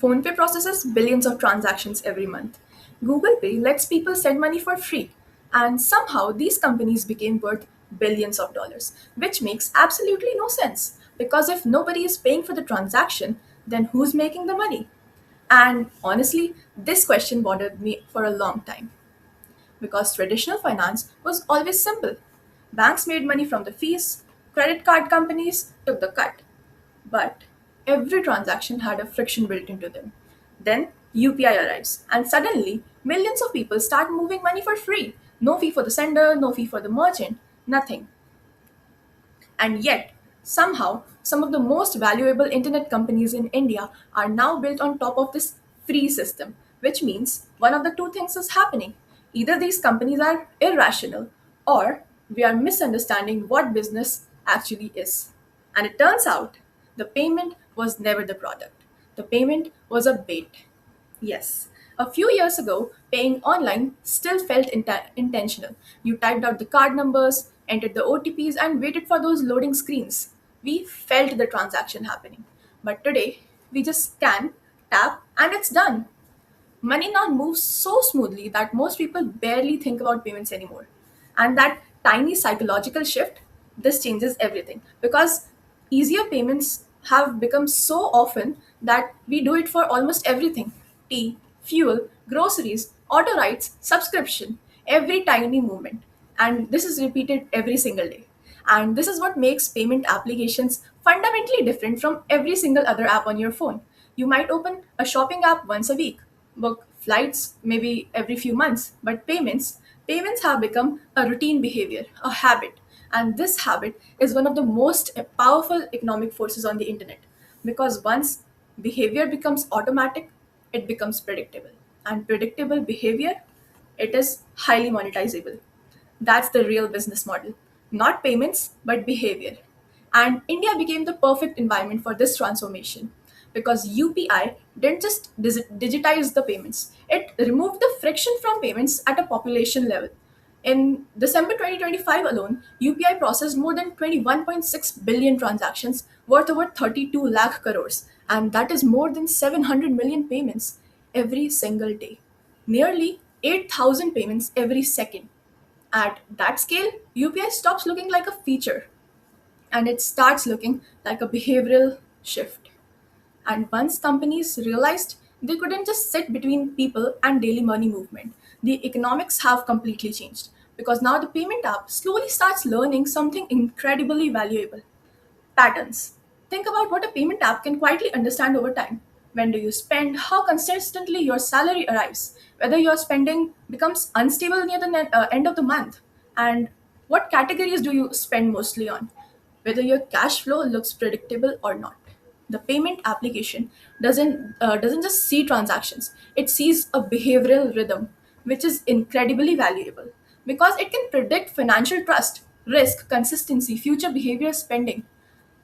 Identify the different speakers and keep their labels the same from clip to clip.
Speaker 1: PhonePe processes billions of transactions every month. Google Pay lets people send money for free. And somehow these companies became worth billions of dollars, which makes absolutely no sense. Because if nobody is paying for the transaction, then who's making the money? And honestly, this question bothered me for a long time because traditional finance was always simple. Banks made money from the fees, credit card companies took the cut. But every transaction had a friction built into them. Then UPI arrives, and suddenly millions of people start moving money for free. No fee for the sender, no fee for the merchant, nothing. And yet, somehow, some of the most valuable internet companies in India are now built on top of this free system, which means one of the two things is happening. Either these companies are irrational, or we are misunderstanding what business actually is. And it turns out the payment was never the product, the payment was a bait. Yes. A few years ago, paying online still felt intentional. You typed out the card numbers, entered the OTPs, and waited for those loading screens. We felt the transaction happening. But today, we just scan, tap, and it's done. Money now moves so smoothly that most people barely think about payments anymore. And that tiny psychological shift, this changes everything because easier payments have become so often that we do it for almost everything: tea, fuel, groceries, auto rides, subscription, every tiny movement. And this is repeated every single day. And this is what makes payment applications fundamentally different from every single other app on your phone. You might open a shopping app once a week, book flights maybe every few months, but payments have become a routine behavior, a habit. And this habit is one of the most powerful economic forces on the internet because once behavior becomes automatic, it becomes predictable. And predictable behavior, it is highly monetizable. That's the real business model. Not payments, but behavior. And India became the perfect environment for this transformation because UPI didn't just digitize the payments, it removed the friction from payments at a population level. In December 2025 alone, UPI processed more than 21.6 billion transactions worth over 32 lakh crores, and that is more than 700 million payments every single day. Nearly 8,000 payments every second. At that scale, UPI stops looking like a feature and it starts looking like a behavioral shift. And once companies realized they couldn't just sit between people and daily money movement, the economics have completely changed because now the payment app slowly starts learning something incredibly valuable: patterns. Think about what a payment app can quietly understand over time. When do you spend? How consistently your salary arrives? Whether your spending becomes unstable near the end of the month? And what categories do you spend mostly on? Whether your cash flow looks predictable or not. The payment application doesn't just see transactions; it sees a behavioral rhythm, which is incredibly valuable because it can predict financial trust, risk, consistency, future behavior, spending.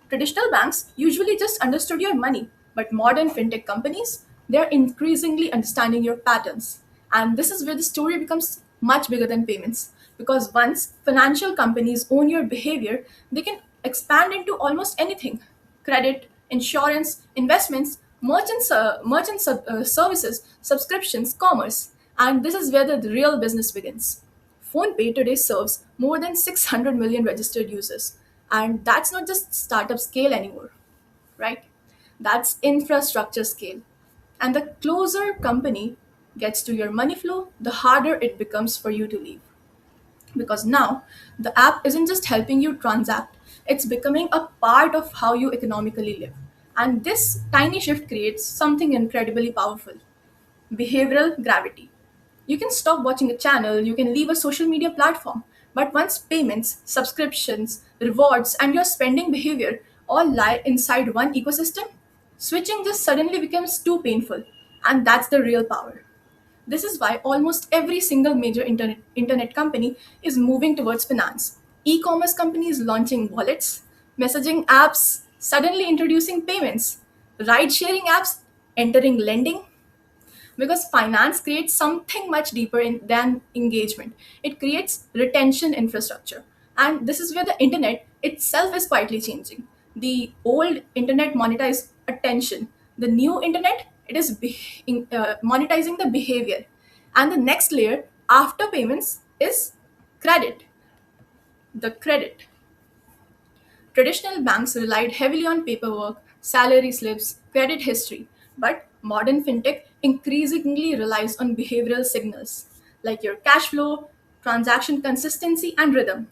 Speaker 1: Traditional banks usually just understood your money, but modern fintech companies, they're increasingly understanding your patterns. And this is where the story becomes much bigger than payments. Because once financial companies own your behavior, they can expand into almost anything: credit, insurance, investments, services, subscriptions, commerce. And this is where the real business begins. PhonePe today serves more than 600 million registered users. And that's not just startup scale anymore, right? That's infrastructure scale. And the closer company gets to your money flow, the harder it becomes for you to leave. Because now the app isn't just helping you transact, it's becoming a part of how you economically live. And this tiny shift creates something incredibly powerful: behavioral gravity. You can stop watching a channel, you can leave a social media platform, but once payments, subscriptions, rewards, and your spending behavior all lie inside one ecosystem, switching just suddenly becomes too painful. And that's the real power. This is why almost every single major internet company is moving towards finance. E commerce companies launching wallets, messaging apps suddenly introducing payments, ride sharing apps entering lending, because finance creates something much deeper than engagement. It creates retention infrastructure. And this is where the internet itself is quietly changing. The old internet monetized attention. The new internet It is monetizing the behavior. And the next layer after payments is credit, the credit. Traditional banks relied heavily on paperwork, salary slips, credit history, but modern fintech increasingly relies on behavioral signals like your cash flow, transaction consistency, and rhythm.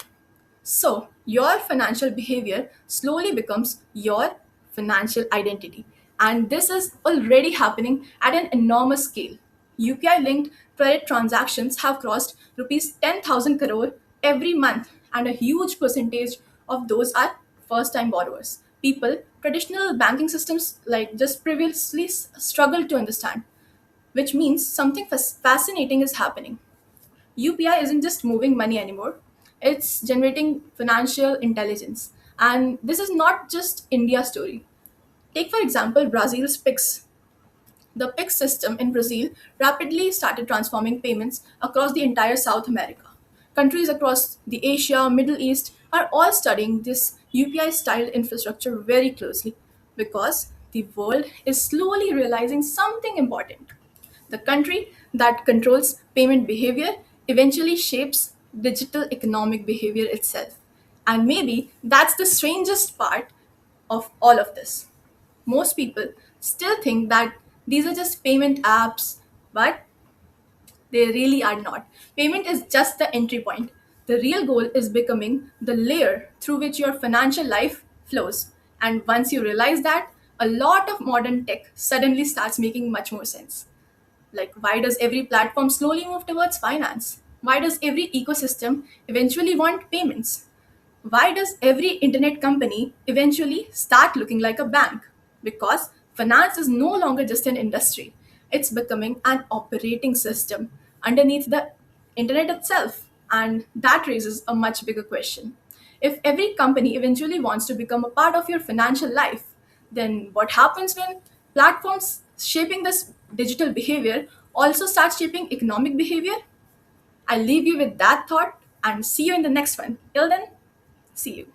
Speaker 1: So, your financial behavior slowly becomes your financial identity. And this is already happening at an enormous scale. UPI linked credit transactions have crossed rupees 10,000 crore every month, and a huge percentage of those are first time borrowers. People traditional banking systems like just previously struggled to understand, which means something fascinating is happening. UPI isn't just moving money anymore, it's generating financial intelligence. And this is not just India's story. Take, for example, Brazil's PIX. The PIX system in Brazil rapidly started transforming payments across the entire South America. Countries across the Asia, Middle East are all studying this UPI style infrastructure very closely because the world is slowly realizing something important. The country that controls payment behavior eventually shapes digital economic behavior itself. And maybe that's the strangest part of all of this. Most people still think that these are just payment apps, but they really are not. Payment is just the entry point. The real goal is becoming the layer through which your financial life flows. And once you realize that, a lot of modern tech suddenly starts making much more sense. Like, why does every platform slowly move towards finance? Why does every ecosystem eventually want payments? Why does every internet company eventually start looking like a bank? Because finance is no longer just an industry, it's becoming an operating system underneath the internet itself. And that raises a much bigger question. If every company eventually wants to become a part of your financial life, then what happens when platforms shaping this digital behavior also start shaping economic behavior? I'll leave you with that thought and see you in the next one. Till then, see you.